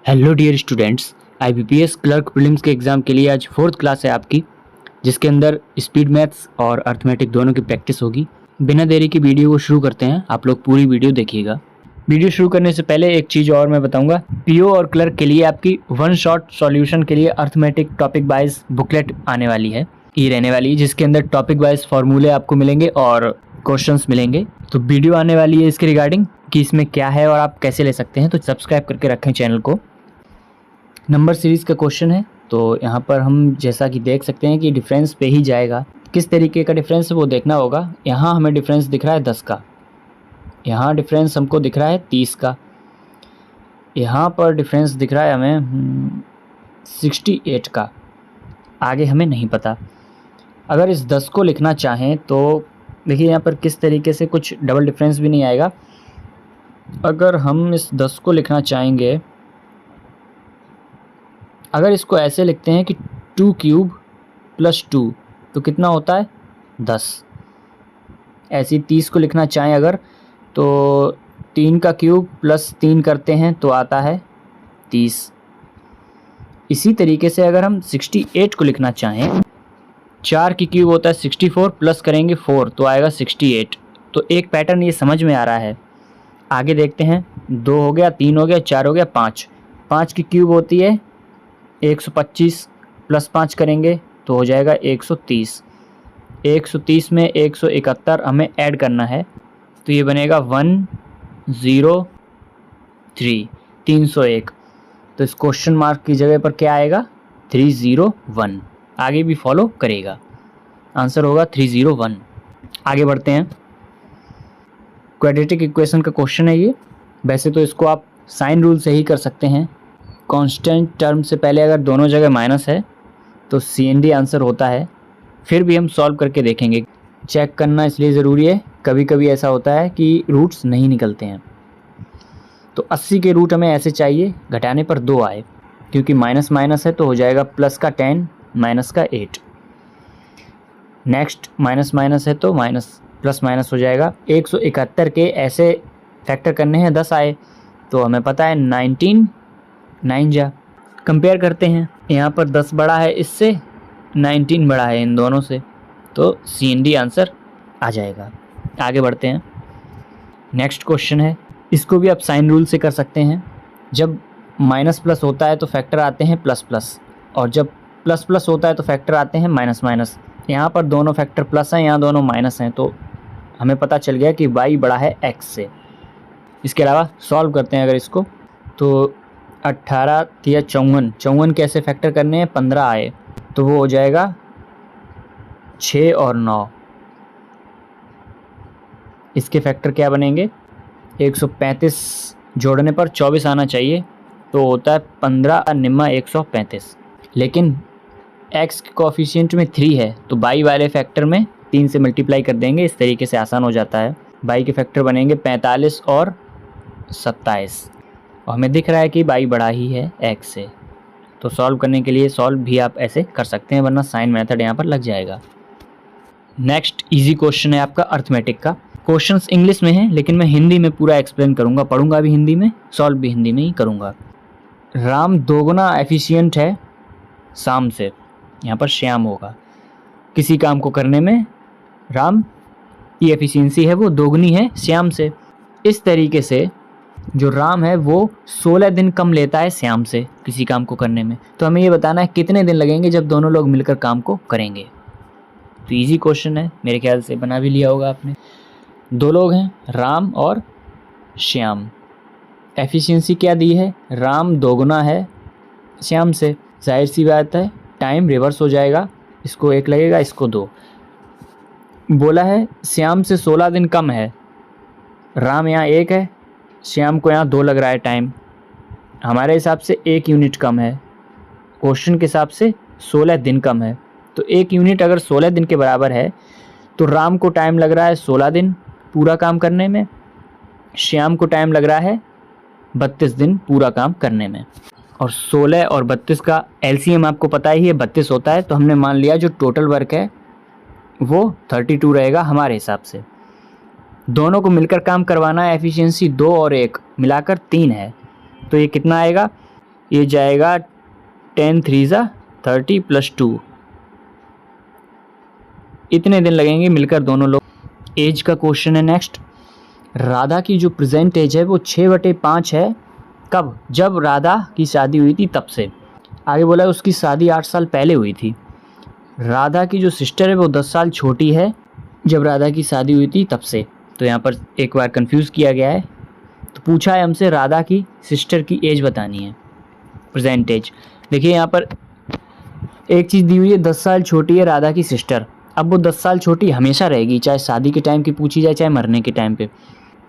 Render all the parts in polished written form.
Hello dear students, IBPS clerk prelims के exam के लिए आज 4th क्लास है आपकी, जिसके अंदर स्पीड मैथ्स और अर्थमेटिक दोनों की प्रैक्टिस होगी। बिना देरी की वीडियो को शुरू करते हैं। आप लोग पूरी वीडियो देखिएगा। वीडियो शुरू करने से पहले एक चीज़ और मैं बताऊंगा। पीओ और क्लर्क के लिए आपकी वन शॉट सॉल्यूशन के लिए अर्थमेटिक टॉपिक वाइज बुकलेट आने वाली है, ये रहने वाली है, जिसके अंदर टॉपिक वाइज फॉर्मूले आपको मिलेंगे और क्वेश्चंस मिलेंगे। तो वीडियो आने वाली है इसके रिगार्डिंग कि इसमें क्या है और आप कैसे ले सकते हैं, तो सब्सक्राइब करके रखें चैनल को। नंबर सीरीज़ का क्वेश्चन है, तो यहाँ पर हम जैसा कि देख सकते हैं कि डिफरेंस पे ही जाएगा। किस तरीके का डिफरेंस है वो देखना होगा। यहाँ हमें डिफरेंस दिख रहा है 10 का, यहाँ डिफरेंस हमको दिख रहा है 30 का, यहाँ पर डिफरेंस दिख रहा है हमें 68 का। आगे हमें नहीं पता। अगर इस 10 को लिखना चाहें तो देखिए यहाँ पर किस तरीके से कुछ डबल डिफरेंस भी नहीं आएगा। अगर हम इस 10 को लिखना चाहेंगे, अगर इसको ऐसे लिखते हैं कि 2 क्यूब प्लस 2 तो कितना होता है 10। ऐसे 30 को लिखना चाहें अगर, तो 3 का क्यूब प्लस 3 करते हैं तो आता है 30। इसी तरीके से अगर हम 68 को लिखना चाहें, 4 की क्यूब होता है 64 प्लस करेंगे 4 तो आएगा 68। तो एक पैटर्न ये समझ में आ रहा है। आगे देखते हैं। 2 हो गया, 3 हो गया, 4 हो गया, 5 की क्यूब होती है 125 प्लस 5 करेंगे तो हो जाएगा 130। 130 में 171 हमें ऐड करना है तो ये बनेगा 103 301। तो इस क्वेश्चन मार्क की जगह पर क्या आएगा 301। आगे भी फॉलो करेगा, आंसर होगा 301। आगे बढ़ते हैं। क्वाड्रेटिक इक्वेशन का क्वेश्चन है ये। वैसे तो इसको आप साइन रूल से ही कर सकते हैं। कांस्टेंट टर्म से पहले अगर दोनों जगह माइनस है तो CND आंसर होता है। फिर भी हम सॉल्व करके देखेंगे। चेक करना इसलिए ज़रूरी है, कभी कभी ऐसा होता है कि रूट्स नहीं निकलते हैं। तो 80 के रूट हमें ऐसे चाहिए घटाने पर 2 आए, क्योंकि माइनस माइनस है तो हो जाएगा प्लस का 10 माइनस का 8। नेक्स्ट माइनस माइनस है तो माइनस प्लस माइनस हो जाएगा। 171 के ऐसे फैक्टर करने हैं 10 आए तो हमें पता है 19 9 जा। कंपेयर करते हैं, यहाँ पर 10 बड़ा है इससे, 19 बड़ा है इन दोनों से, तो CND आंसर आ जाएगा। आगे बढ़ते हैं। नेक्स्ट क्वेश्चन है, इसको भी आप साइन रूल से कर सकते हैं। जब माइनस प्लस होता है तो फैक्टर आते हैं प्लस प्लस, और जब प्लस प्लस होता है तो फैक्टर आते हैं माइनस माइनस। यहाँ पर दोनों फैक्टर प्लस हैं, यहाँ दोनों माइनस हैं, तो हमें पता चल गया कि y बड़ा है x से। इसके अलावा सॉल्व करते हैं अगर इसको, तो 18 या 54 कैसे फैक्टर करने हैं, 15 आए तो वो हो जाएगा 6 और 9। इसके फैक्टर क्या बनेंगे, 135 जोड़ने पर 24 आना चाहिए तो होता है 15 निम्मा 135। लेकिन x के कोफिशिएंट में 3 है तो y वाले फैक्टर में 3 से मल्टीप्लाई कर देंगे। इस तरीके से आसान हो जाता है। y के फैक्टर बनेंगे 45 और 27, और हमें दिख रहा है कि y बड़ा ही है x से। तो सॉल्व करने के लिए सॉल्व भी आप ऐसे कर सकते हैं, वरना साइन मेथड यहाँ पर लग जाएगा। नेक्स्ट इजी क्वेश्चन है आपका अर्थमेटिक का। क्वेश्चंस इंग्लिश में है लेकिन मैं हिंदी में पूरा एक्सप्लेन करूँगा, पढ़ूंगा भी हिंदी में, सॉल्व भी हिंदी में ही करूँगा। राम दोगुना एफिशिएंट है शाम से, यहाँ पर श्याम होगा। किसी काम को करने में राम की एफिशिएंसी है वो दोगुनी है श्याम से। इस तरीके से जो राम है वो 16 दिन कम लेता है श्याम से किसी काम को करने में। तो हमें ये बताना है कितने दिन लगेंगे जब दोनों लोग मिलकर काम को करेंगे। तो इजी क्वेश्चन है, मेरे ख्याल से बना भी लिया होगा आपने। 2 लोग हैं, राम और श्याम। एफिशिएंसी क्या दी है, राम दोगुना है श्याम से। जाहिर सी बात है टाइम रिवर्स हो जाएगा, इसको 1 लगेगा, इसको 2। बोला है श्याम से 16 दिन कम है, राम यहाँ 1 है, श्याम को यहाँ 2 लग रहा है टाइम। हमारे हिसाब से 1 यूनिट कम है, क्वेश्चन के हिसाब से 16 दिन कम है। तो 1 यूनिट अगर 16 दिन के बराबर है तो राम को टाइम लग रहा है 16 दिन पूरा काम करने में, श्याम को टाइम लग रहा है 32 दिन पूरा काम करने में। और 16 और 32 का LCM आपको पता ही है 32 होता है, तो हमने मान लिया जो टोटल वर्क है वो 32 रहेगा हमारे हिसाब से। दोनों को मिलकर काम करवाना है, एफिशिएंसी 2 और 1 मिलाकर 3 है, तो ये कितना आएगा ये जाएगा 10 3 30 + 2, इतने दिन लगेंगे मिलकर दोनों लोग। एज का क्वेश्चन है नेक्स्ट। राधा की जो प्रेजेंट एज है वो 6/5 है। कब? जब राधा की शादी हुई थी तब से। आगे बोला है उसकी शादी 8 साल पहले हुई थी। राधा की जो सिस्टर है वो 10 साल छोटी है जब राधा की शादी हुई थी तब से। तो यहाँ पर एक बार कंफ्यूज किया गया है। तो पूछा है हमसे राधा की सिस्टर की एज बतानी है, प्रेजेंट एज। देखिए यहाँ पर एक चीज़ दी हुई है, 10 साल छोटी है राधा की सिस्टर। अब वो 10 साल छोटी हमेशा रहेगी, चाहे शादी के टाइम की पूछी जाए चाहे मरने के टाइम पे।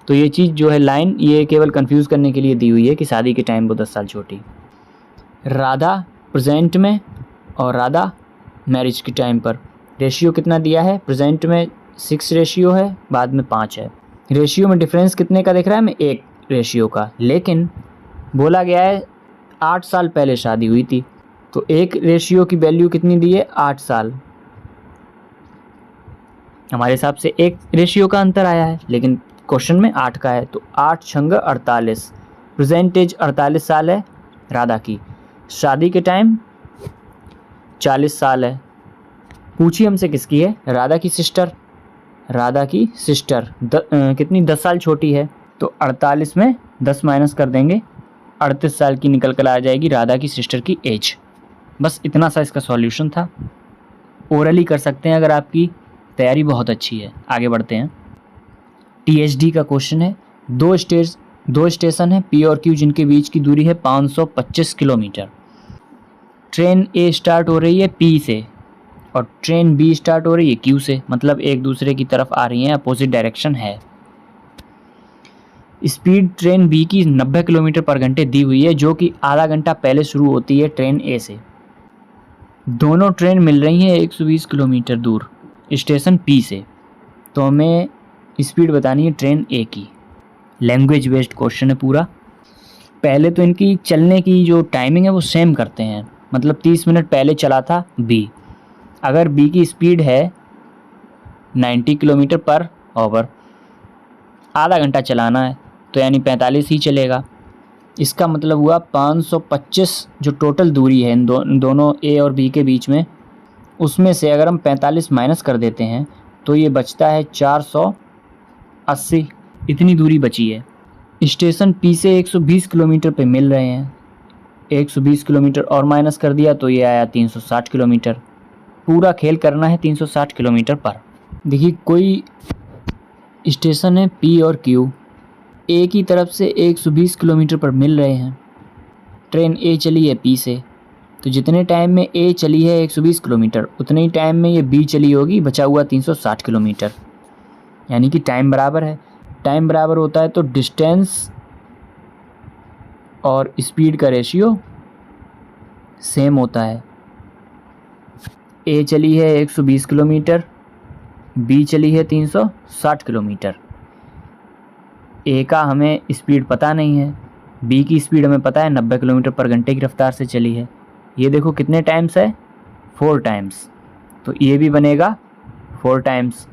तो ये चीज़ जो है लाइन, ये केवल कंफ्यूज करने के लिए दी हुई है कि शादी के टाइम वो 10 साल छोटी। राधा प्रेजेंट में और राधा मैरिज के टाइम पर रेशियो कितना दिया है? प्रेजेंट में 6 रेशियो है, बाद में 5 है। रेशियो में डिफरेंस कितने का दिख रहा है हमें? 1 रेशियो का। लेकिन बोला गया है 8 साल पहले शादी हुई थी, तो 1 रेशियो की वैल्यू कितनी दी है? 8 साल। हमारे हिसाब से 1 रेशियो का अंतर आया है, लेकिन क्वेश्चन में 8 का है। तो 8 × 48, प्रेजेंट एज 48 साल है राधा की, शादी के टाइम 40 साल है। पूछी हमसे किसकी है? राधा की सिस्टर। राधा की सिस्टर कितनी? 10 साल छोटी है। तो 48 में 10 माइनस कर देंगे, 38 साल की निकल कर आ जाएगी राधा की सिस्टर की एज। बस इतना सा इसका सॉल्यूशन था। ओरली कर सकते हैं अगर आपकी तैयारी बहुत अच्छी है। आगे बढ़ते हैं। THD का क्वेश्चन है। दो स्टेशन है P और Q जिनके बीच की दूरी है 525 किलोमीटर। ट्रेन A स्टार्ट हो रही है P से और ट्रेन B स्टार्ट हो रही है Q से, मतलब एक दूसरे की तरफ आ रही हैं, अपोजिट डायरेक्शन है। स्पीड ट्रेन B की 90 किलोमीटर पर घंटे दी हुई है, जो कि आधा घंटा पहले शुरू होती है ट्रेन A से। दोनों ट्रेन मिल रही हैं 120 किलोमीटर दूर स्टेशन P से। तो हमें स्पीड बतानी है ट्रेन A की। लैंग्वेज बेस्ड क्वेश्चन है पूरा। पहले तो इनकी चलने की जो टाइमिंग है वो सेम करते हैं, मतलब 30 मिनट पहले चला था B। अगर B की स्पीड है 90 किलोमीटर पर आवर, आधा घंटा चलाना है तो यानी 45 ही चलेगा। इसका मतलब हुआ 525 जो टोटल दूरी है इन दोनों A और B के बीच में, उसमें से अगर हम 45 माइनस कर देते हैं तो ये बचता है 480। इतनी दूरी बची है। स्टेशन P से 120 किलोमीटर पे मिल रहे हैं, 120 किलोमीटर और माइनस कर दिया तो ये आया 360 किलोमीटर। पूरा खेल करना है 360 किलोमीटर पर। देखिए कोई स्टेशन है P और Q, A की तरफ से 120 किलोमीटर पर मिल रहे हैं। ट्रेन A चली है P से, तो जितने टाइम में A चली है 120 किलोमीटर उतने ही टाइम में ये B चली होगी, बचा हुआ 360 किलोमीटर। यानी कि टाइम बराबर है। टाइम बराबर होता है तो डिस्टेंस और स्पीड का रेशियो सेम होता है। A चली है 120 किलोमीटर, B चली है 360 किलोमीटर। A का हमें स्पीड पता नहीं है, B की स्पीड हमें पता है 90 किलोमीटर पर घंटे की रफ्तार से चली है। ये देखो कितने टाइम्स है? 4 टाइम्स। तो ये भी बनेगा 4 टाइम्स।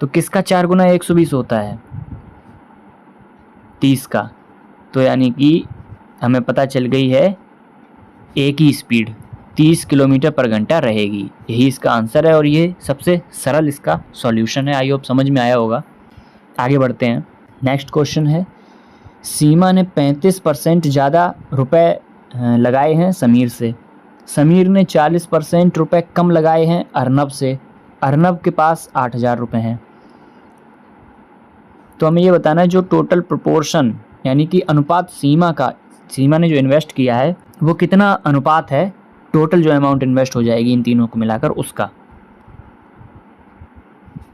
तो किसका 4 गुना 120 होता है? 30 का। तो यानी कि हमें पता चल गई है A की स्पीड 30 किलोमीटर पर घंटा रहेगी। यही इसका आंसर है और ये सबसे सरल इसका सॉल्यूशन है। आई होप समझ में आया होगा। आगे बढ़ते हैं। नेक्स्ट क्वेश्चन है, सीमा ने 35% ज़्यादा रुपए लगाए हैं समीर से। समीर ने 40% रुपए कम लगाए हैं अर्नब से। अर्नब के पास 8,000 रुपये हैं। तो हमें ये बताना है जो टोटल प्रोपोर्शन यानी कि अनुपात सीमा ने जो इन्वेस्ट किया है वो कितना अनुपात है टोटल जो अमाउंट इन्वेस्ट हो जाएगी इन तीनों को मिलाकर उसका।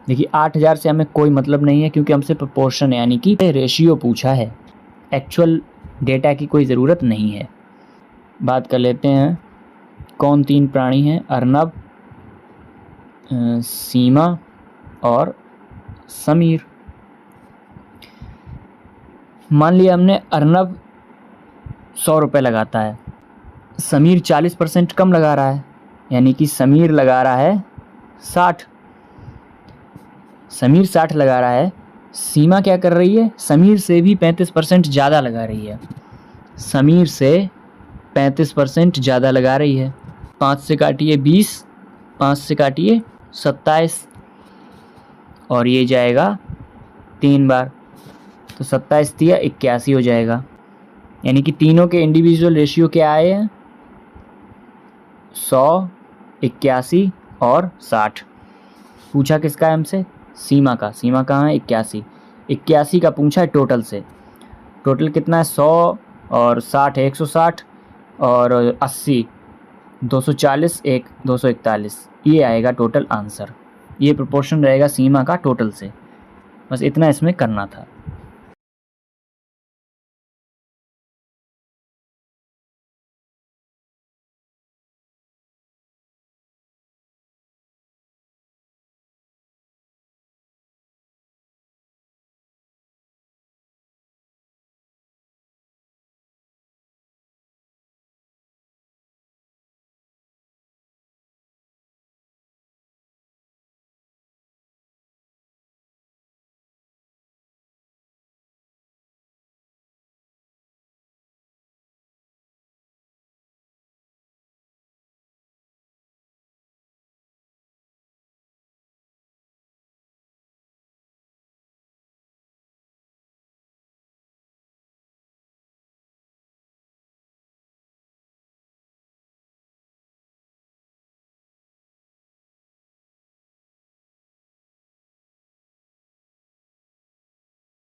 देखिए 8,000 से हमें कोई मतलब नहीं है क्योंकि हमसे प्रोपोर्शन यानी कि रेशियो पूछा है, एक्चुअल डेटा की कोई ज़रूरत नहीं है। बात कर लेते हैं कौन 3 प्राणी हैं? अर्नब, सीमा और समीर। मान लिया हमने अर्नब 100 रुपये लगाता है, समीर 40% कम लगा रहा है यानी कि समीर लगा रहा है 60। समीर 60 लगा रहा है। सीमा क्या कर रही है? समीर से भी 35% ज़्यादा लगा रही है। समीर से 35% ज़्यादा लगा रही है। 5 से काटिए 20, 5 से काटिए 27 और ये जाएगा 3 बार, तो 27 दिया 81 हो जाएगा। यानी कि तीनों के इंडिविजुअल रेशियो क्या आए हैं, 100, 81 और 60। पूछा किसका है हमसे, सीमा का। सीमा कहाँ है, 81। 81 का पूछा है टोटल से। टोटल कितना है, 100 और 60 है 160 और 80 240, 241। ये आएगा टोटल आंसर। ये प्रोपोर्शन रहेगा सीमा का टोटल से। बस इतना इसमें करना था।